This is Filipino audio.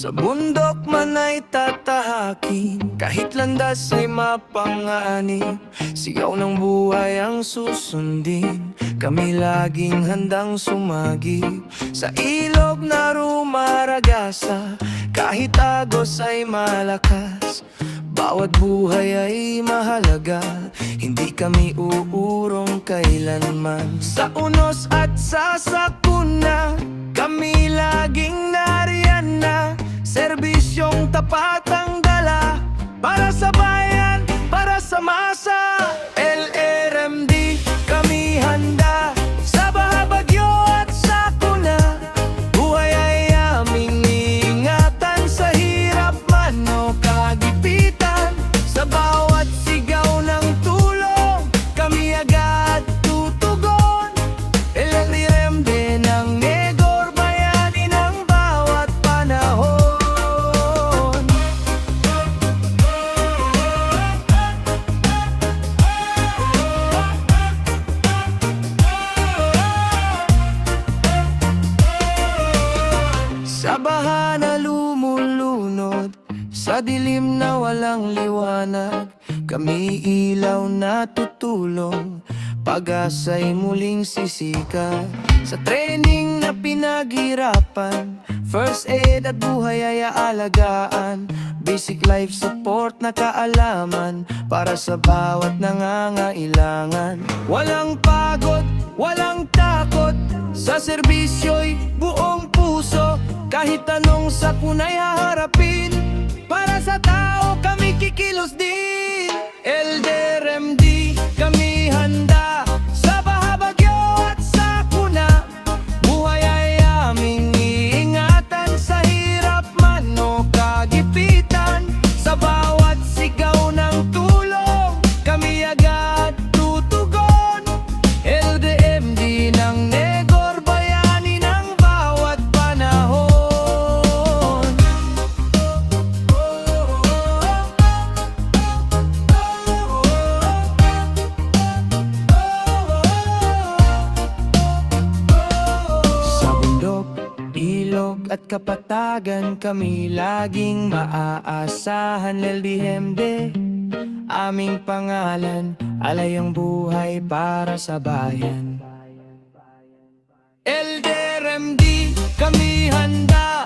Sa bundok man ay tatahakin, kahit landas ay mapanganib. Sigaw ng buhay ang susundin, kami laging handang sumagip. Sa ilog na rumaragasa, kahit agos ay malakas. Bawat buhay ay mahalaga, hindi kami uurong kailanman. Sa unos at sa sakuna, kami laging nariyan na. Serbisyong tapat ang dala, para sa bayan, para sa masa. LRMD, kami handa, sa baha, bagyo at sakuna. Buhay ay aming iingatan, sa hirap man o kagipitan. Sa bawat sigaw ng tulong, kami agad tutugon. LRMD ng Negor, bayani ng bawat panahon. Sa baha na lumulunod, sa dilim na walang liwanag, kami ilaw na tutulong, pag-asa'y muling sisikat. Sa training na pinaghirapan, first aid at buhay ay aalagaan. Basic life support na kaalaman, para sa bawat nangangailangan. Walang pagod, walang takot, sa serbisyo'y buong puso. Kahit anong sakuna'y haharapin, para sa tao kami kikilos din. LDRMD, kami handa, sa baha, bagyo at sakuna. Buhay ay aming iingatan, sa hirap man o kagipitan. Sa bawat sigaw ng tulong, kami agad tutugon. LDMD ng Negor, bayani ng bawat panahon. Sa bundok, ilog at kapatagan, kami laging maaasahan. LDMD, aming pangalan, alay ang buhay para sa bayan. LDRMD, kami handa,